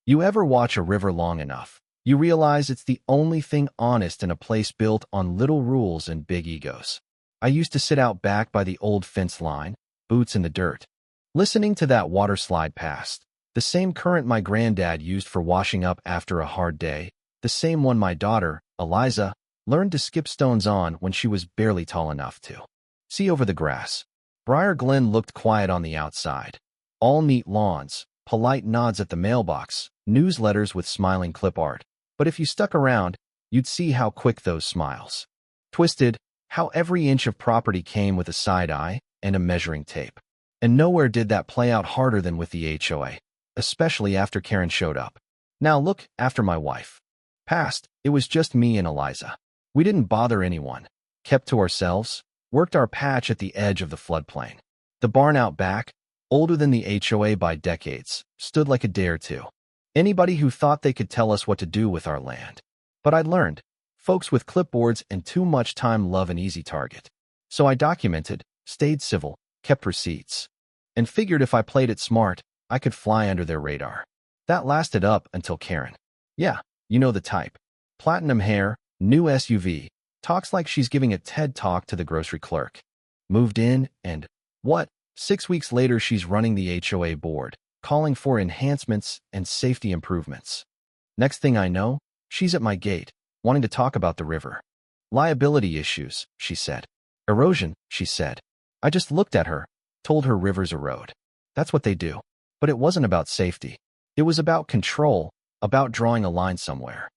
You ever watch a river long enough, you realize it's the only thing honest in a place built on little rules and big egos. I used to sit out back by the old fence line, boots in the dirt, listening to that water slide past. The same current my granddad used for washing up after a hard day, the same one my daughter, Eliza, learned to skip stones on when she was barely tall enough to see over the grass. Briar Glen looked quiet on the outside. All neat lawns, polite nods at the mailbox, newsletters with smiling clip art. But if you stuck around, you'd see how quick those smiles twisted, how every inch of property came with a side eye and a measuring tape. And nowhere did that play out harder than with the HOA, especially after Karen showed up. Now look, after my wife passed, it was just me and Eliza. We didn't bother anyone, kept to ourselves, worked our patch at the edge of the floodplain. The barn out back, older than the HOA by decades, stood like a dare to anybody who thought they could tell us what to do with our land. But I'd learned, folks with clipboards and too much time love an easy target. So I documented, stayed civil, kept receipts, and figured if I played it smart, I could fly under their radar. That lasted up until Karen. Yeah, you know the type. Platinum hair, new SUV, talks like she's giving a TED talk to the grocery clerk. Moved in, and what? 6 weeks later she's running the HOA board, calling for enhancements and safety improvements. Next thing I know, she's at my gate, wanting to talk about the river. Liability issues, she said. Erosion, she said. I just looked at her, told her rivers erode. That's what they do. But it wasn't about safety. It was about control, about drawing a line somewhere.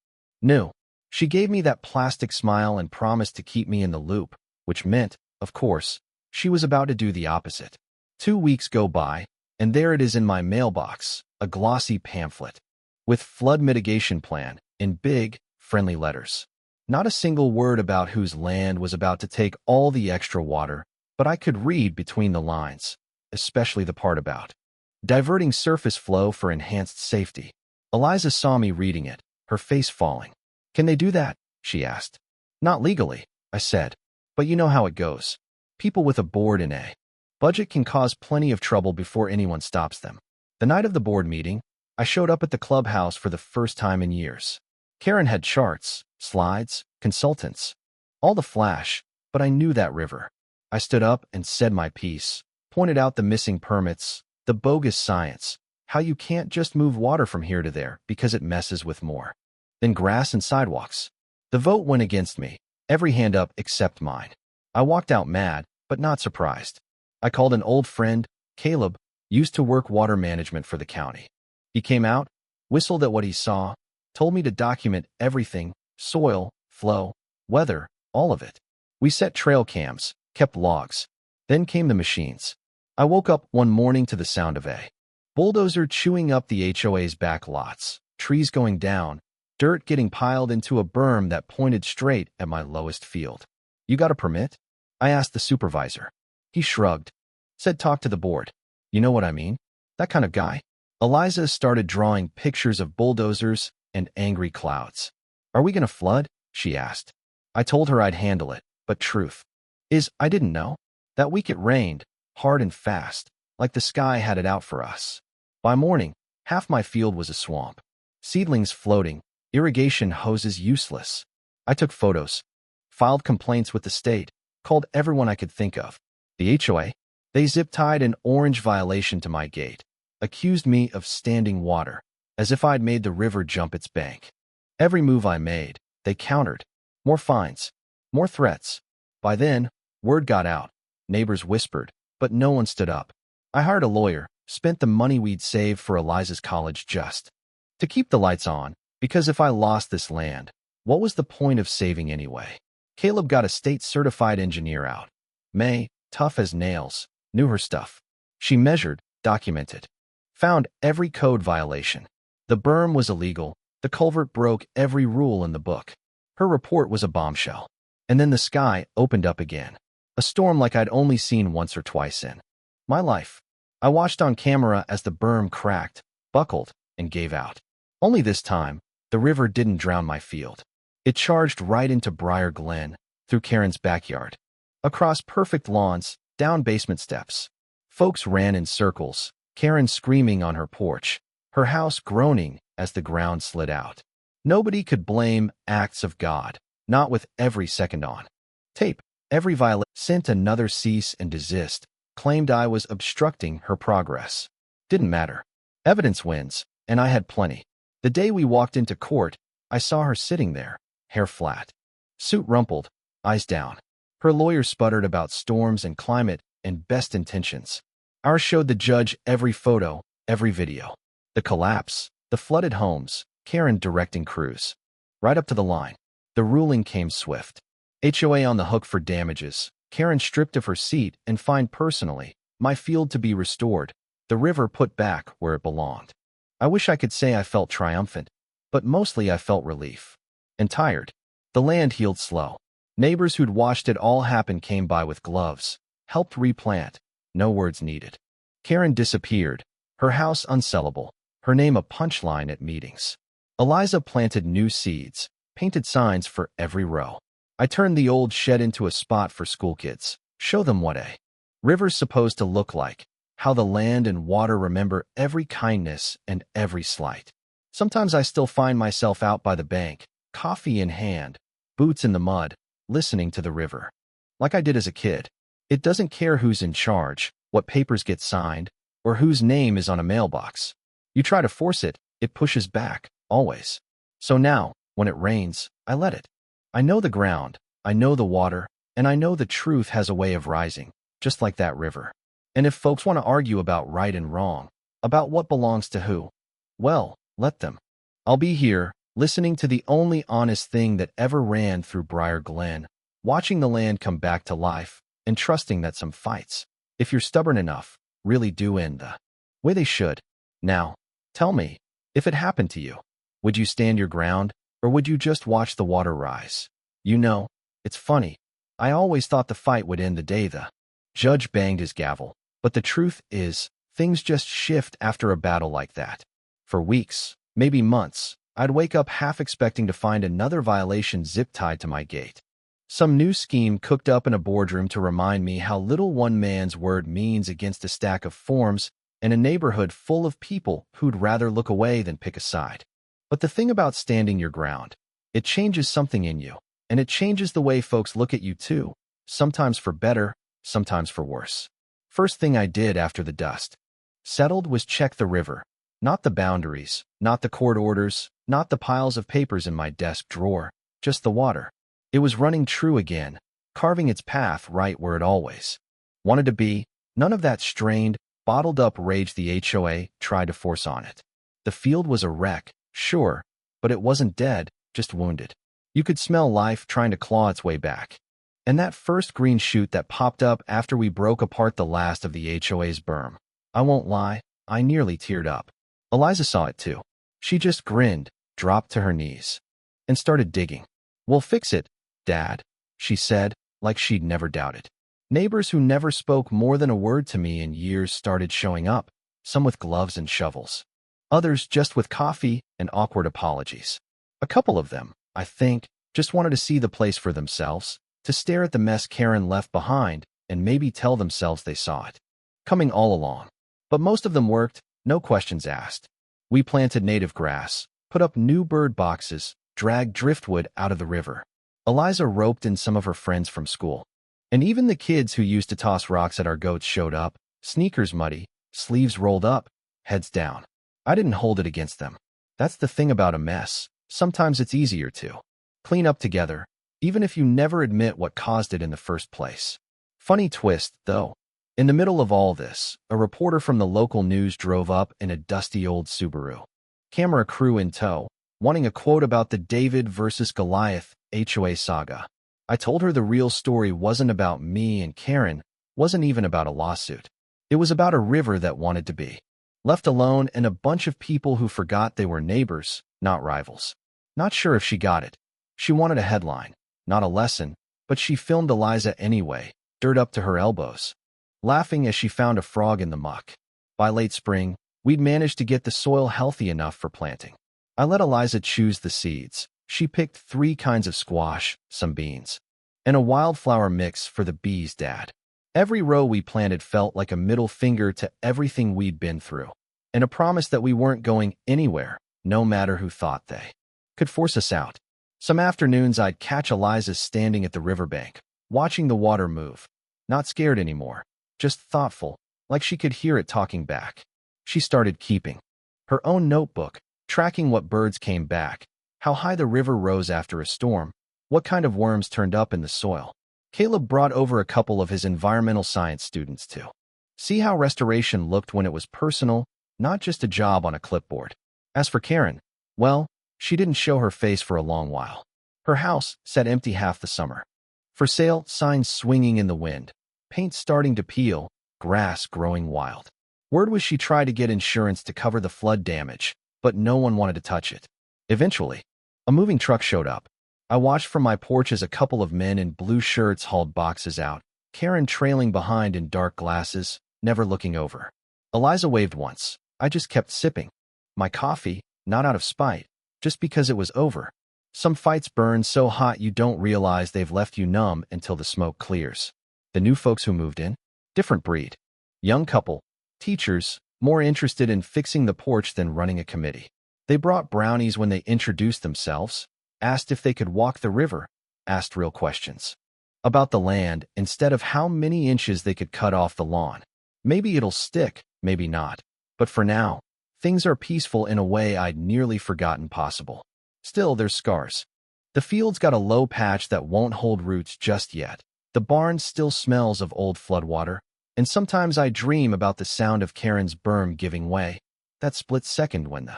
New. She gave me that plastic smile and promised to keep me in the loop, which meant, of course, she was about to do the opposite. 2 weeks go by, and there it is in my mailbox, a glossy pamphlet with flood mitigation plan in big, friendly letters. Not a single word about whose land was about to take all the extra water, but I could read between the lines, especially the part about diverting surface flow for enhanced safety. Eliza saw me reading it, her face falling. Can they do that? She asked. Not legally, I said, but you know how it goes. People with a board in a budget can cause plenty of trouble before anyone stops them. The night of the board meeting, I showed up at the clubhouse for the first time in years. Karen had charts, slides, consultants, all the flash, but I knew that river. I stood up and said my piece, pointed out the missing permits, the bogus science, how you can't just move water from here to there because it messes with more than grass and sidewalks. The vote went against me, every hand up except mine. I walked out mad, but not surprised. I called an old friend, Caleb, used to work water management for the county. He came out, whistled at what he saw, told me to document everything, soil, flow, weather, all of it. We set trail cams, kept logs. Then came the machines. I woke up one morning to the sound of a bulldozer chewing up the HOA's back lots, trees going down, dirt getting piled into a berm that pointed straight at my lowest field. You got a permit? I asked the supervisor. He shrugged, said talk to the board. You know what I mean? That kind of guy. Eliza started drawing pictures of bulldozers and angry clouds. Are we going to flood? She asked. I told her I'd handle it, but truth is, I didn't know. That week it rained, hard and fast, like the sky had it out for us. By morning, half my field was a swamp. Seedlings floating, irrigation hoses useless. I took photos, filed complaints with the state, called everyone I could think of. The HOA, they zip-tied an orange violation to my gate, accused me of standing water, as if I'd made the river jump its bank. Every move I made, they countered. More fines, more threats. By then, word got out. Neighbors whispered, but no one stood up. I hired a lawyer, spent the money we'd saved for Eliza's college just to keep the lights on, because if I lost this land, what was the point of saving anyway? Caleb got a state-certified engineer out. May, tough as nails, knew her stuff. She measured, documented, found every code violation. The berm was illegal. The culvert broke every rule in the book. Her report was a bombshell. And then the sky opened up again. A storm like I'd only seen once or twice in my life. I watched on camera as the berm cracked, buckled, and gave out. Only this time, the river didn't drown my field. It charged right into Briar Glen, through Karen's backyard, across perfect lawns, down basement steps. Folks ran in circles, Karen screaming on her porch, her house groaning, as the ground slid out. Nobody could blame acts of God, not with every second on tape. Every violation sent another cease and desist, claimed I was obstructing her progress. Didn't matter. Evidence wins, and I had plenty. The day we walked into court, I saw her sitting there, hair flat, suit rumpled, eyes down. Her lawyer sputtered about storms and climate and best intentions. Ours showed the judge every photo, every video. The collapse, the flooded homes, Karen directing crews. Right up to the line. The ruling came swift. HOA on the hook for damages, Karen stripped of her seat and fined personally, my field to be restored, the river put back where it belonged. I wish I could say I felt triumphant, but mostly I felt relief. And tired. The land healed slow. Neighbors who'd watched it all happen came by with gloves, helped replant, no words needed. Karen disappeared, her house unsellable, her name a punchline at meetings. Eliza planted new seeds, painted signs for every row. I turned the old shed into a spot for schoolkids, show them what a river's supposed to look like, how the land and water remember every kindness and every slight. Sometimes I still find myself out by the bank, coffee in hand, boots in the mud, listening to the river. Like I did as a kid. It doesn't care who's in charge, what papers get signed, or whose name is on a mailbox. You try to force it, it pushes back, always. So now, when it rains, I let it. I know the ground, I know the water, and I know the truth has a way of rising, just like that river. And if folks want to argue about right and wrong, about what belongs to who, well, let them. I'll be here, listening to the only honest thing that ever ran through Briar Glen, watching the land come back to life, and trusting that some fights, if you're stubborn enough, really do end the way they should. Now, tell me, if it happened to you, would you stand your ground, or would you just watch the water rise? You know, it's funny. I always thought the fight would end the day the judge banged his gavel, but the truth is, things just shift after a battle like that. For weeks, maybe months, I'd wake up half expecting to find another violation zip-tied to my gate. Some new scheme cooked up in a boardroom to remind me how little one man's word means against a stack of forms in a neighborhood full of people who'd rather look away than pick a side. But the thing about standing your ground, it changes something in you, and it changes the way folks look at you too, sometimes for better, sometimes for worse. First thing I did after the dust settled was check the river, not the boundaries, not the court orders, not the piles of papers in my desk drawer, just the water. It was running true again, carving its path right where it always wanted to be, none of that strained, bottled-up rage the HOA tried to force on it. The field was a wreck, sure, but it wasn't dead, just wounded. You could smell life trying to claw its way back. And that first green shoot that popped up after we broke apart the last of the HOA's berm. I won't lie, I nearly teared up. Eliza saw it too. She just grinned, dropped to her knees, and started digging. "We'll fix it, Dad," she said, like she'd never doubted. Neighbors who never spoke more than a word to me in years started showing up, some with gloves and shovels. Others just with coffee and awkward apologies. A couple of them, I think, just wanted to see the place for themselves, to stare at the mess Karen left behind and maybe tell themselves they saw it coming all along. But most of them worked, no questions asked. We planted native grass, put up new bird boxes, dragged driftwood out of the river. Eliza roped in some of her friends from school. And even the kids who used to toss rocks at our goats showed up, sneakers muddy, sleeves rolled up, heads down. I didn't hold it against them. That's the thing about a mess. Sometimes it's easier to clean up together, even if you never admit what caused it in the first place. Funny twist, though. In the middle of all this, a reporter from the local news drove up in a dusty old Subaru. Camera crew in tow, wanting a quote about the David versus Goliath HOA saga. I told her the real story wasn't about me and Karen, wasn't even about a lawsuit. It was about a river that wanted to be left alone and a bunch of people who forgot they were neighbors, not rivals. Not sure if she got it. She wanted a headline, not a lesson, but she filmed Eliza anyway, dirt up to her elbows, laughing as she found a frog in the muck. By late spring, we'd managed to get the soil healthy enough for planting. I let Eliza choose the seeds. She picked 3 kinds of squash, some beans, and a wildflower mix for the bees' dad. Every row we planted felt like a middle finger to everything we'd been through, and a promise that we weren't going anywhere, no matter who thought they could force us out. Some afternoons I'd catch Eliza standing at the riverbank, watching the water move. Not scared anymore, just thoughtful, like she could hear it talking back. She started keeping her own notebook, tracking what birds came back, how high the river rose after a storm, what kind of worms turned up in the soil. Caleb brought over a couple of his environmental science students too. See how restoration looked when it was personal, not just a job on a clipboard. As for Karen, well, she didn't show her face for a long while. Her house sat empty half the summer. For sale, signs swinging in the wind, paint starting to peel, grass growing wild. Word was she tried to get insurance to cover the flood damage, but no one wanted to touch it. Eventually, a moving truck showed up. I watched from my porch as a couple of men in blue shirts hauled boxes out, Karen trailing behind in dark glasses, never looking over. Eliza waved once. I just kept sipping my coffee, not out of spite, just because it was over. Some fights burn so hot you don't realize they've left you numb until the smoke clears. The new folks who moved in? Different breed. Young couple, teachers, more interested in fixing the porch than running a committee. They brought brownies when they introduced themselves, asked if they could walk the river, asked real questions about the land instead of how many inches they could cut off the lawn. Maybe it'll stick, maybe not. But for now, things are peaceful in a way I'd nearly forgotten possible. Still, there's scars. The field's got a low patch that won't hold roots just yet. The barn still smells of old floodwater, and sometimes I dream about the sound of Karen's berm giving way, that split second when the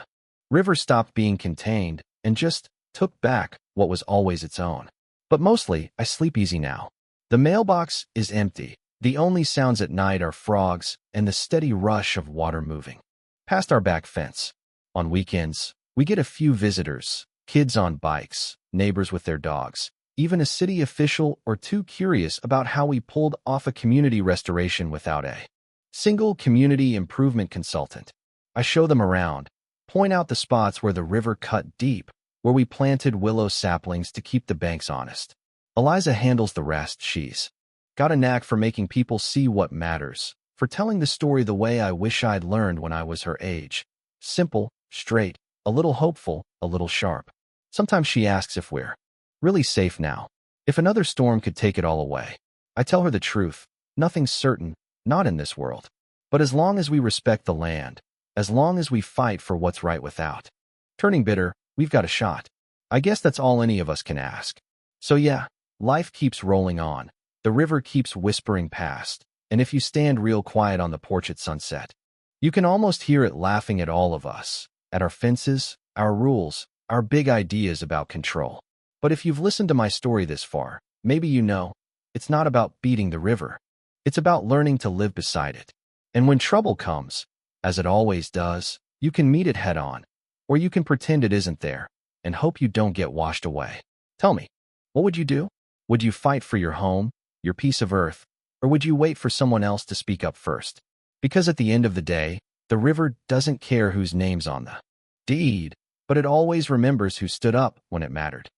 river stopped being contained and just took back what was always its own. But mostly, I sleep easy now. The mailbox is empty. The only sounds at night are frogs and the steady rush of water moving past our back fence. On weekends, we get a few visitors, kids on bikes, neighbors with their dogs, even a city official or two curious about how we pulled off a community restoration without a single community improvement consultant. I show them around, point out the spots where the river cut deep, where we planted willow saplings to keep the banks honest. Eliza handles the rest. She's got a knack for making people see what matters, for telling the story the way I wish I'd learned when I was her age. Simple, straight, a little hopeful, a little sharp. Sometimes she asks if we're really safe now, if another storm could take it all away. I tell her the truth. Nothing's certain, not in this world. But as long as we respect the land, as long as we fight for what's right without turning bitter, we've got a shot. I guess that's all any of us can ask. So yeah, life keeps rolling on. The river keeps whispering past, and if you stand real quiet on the porch at sunset, you can almost hear it laughing at all of us, at our fences, our rules, our big ideas about control. But if you've listened to my story this far, maybe you know, it's not about beating the river. It's about learning to live beside it. And when trouble comes, as it always does, you can meet it head on, or you can pretend it isn't there, and hope you don't get washed away. Tell me, what would you do? Would you fight for your home, your piece of earth, or would you wait for someone else to speak up first? Because at the end of the day, the river doesn't care whose name's on the deed, but it always remembers who stood up when it mattered.